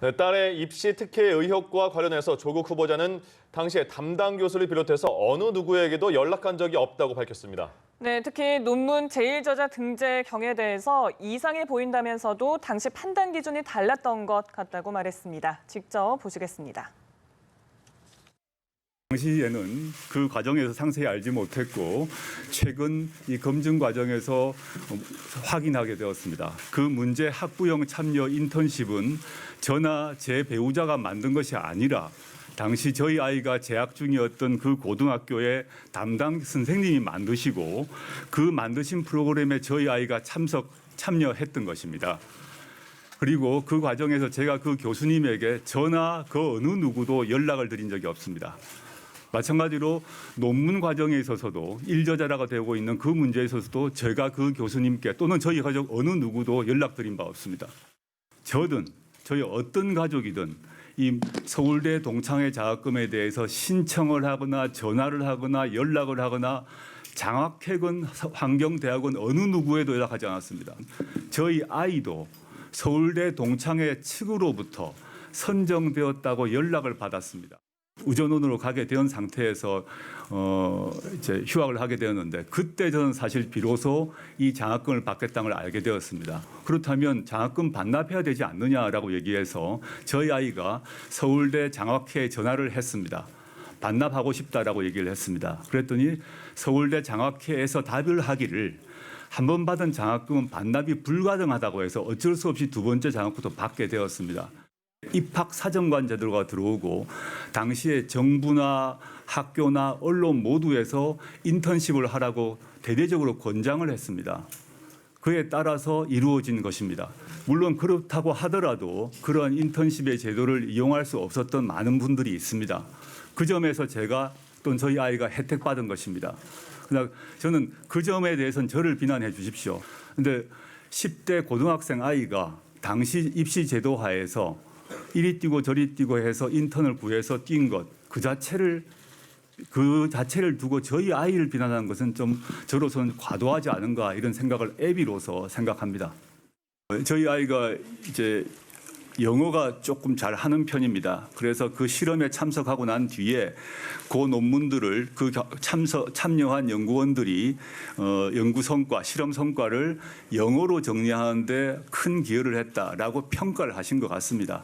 네, 딸의 입시 특혜 의혹과 관련해서 조국 후보자는 당시에 담당 교수를 비롯해서 어느 누구에게도 연락한 적이 없다고 밝혔습니다. 네, 특히 논문 제1저자 등재 경에 대해서 이상해 보인다면서도 당시 판단 기준이 달랐던 것 같다고 말했습니다. 직접 보시겠습니다. 당시에는 그 과정에서 상세히 알지 못했고 최근 이 검증 과정에서 확인하게 되었습니다. 그 문제 학부형 참여 인턴십은 저나 제 배우자가 만든 것이 아니라 당시 저희 아이가 재학 중이었던 그 고등학교의 담당 선생님이 만드시고 그 만드신 프로그램에 저희 아이가 참여했던 것입니다. 그리고 그 과정에서 제가 그 교수님에게 저나 그 어느 누구도 연락을 드린 적이 없습니다. 마찬가지로 논문 과정에 있어서도 1저자라가 되고 있는 그 문제에 있어서도 제가 그 교수님께 또는 저희 가족 어느 누구도 연락드린 바 없습니다. 저든 저희 어떤 가족이든 이 서울대 동창회 장학금에 대해서 신청을 하거나 전화를 하거나 연락을 하거나 장학회건 환경대학원 어느 누구에도 연락하지 않았습니다. 저희 아이도 서울대 동창회 측으로부터 선정되었다고 연락을 받았습니다. 우전원으로 가게 된 상태에서 이제 휴학을 하게 되었는데 그때 저는 사실 비로소 이 장학금을 받겠다는 걸 알게 되었습니다. 그렇다면 장학금 반납해야 되지 않느냐라고 얘기해서 저희 아이가 서울대 장학회에 전화를 했습니다. 반납하고 싶다라고 얘기를 했습니다. 그랬더니 서울대 장학회에서 답을 하기를 한 번 받은 장학금은 반납이 불가능하다고 해서 어쩔 수 없이 두 번째 장학금도 받게 되었습니다. 입학 사정관 제도가 들어오고 당시에 정부나 학교나 언론 모두에서 인턴십을 하라고 대대적으로 권장을 했습니다. 그에 따라서 이루어진 것입니다. 물론 그렇다고 하더라도 그런 인턴십의 제도를 이용할 수 없었던 많은 분들이 있습니다. 그 점에서 제가 또는 저희 아이가 혜택받은 것입니다. 그러나 저는 그 점에 대해서는 저를 비난해 주십시오. 그런데 10대 고등학생 아이가 당시 입시 제도 하에서 이리 뛰고 저리 뛰고 해서 인턴을 구해서 뛴 것, 그 자체를 두고 저희 아이를 비난하는 것은 좀 저로서는 과도하지 않은가 이런 생각을 애비로서 생각합니다. 저희 아이가 이제 영어가 조금 잘하는 편입니다. 그래서 그 실험에 참석하고 난 뒤에 그 논문들을 참여한 연구원들이 연구 성과, 실험 성과를 영어로 정리하는 데 큰 기여를 했다라고 평가를 하신 것 같습니다.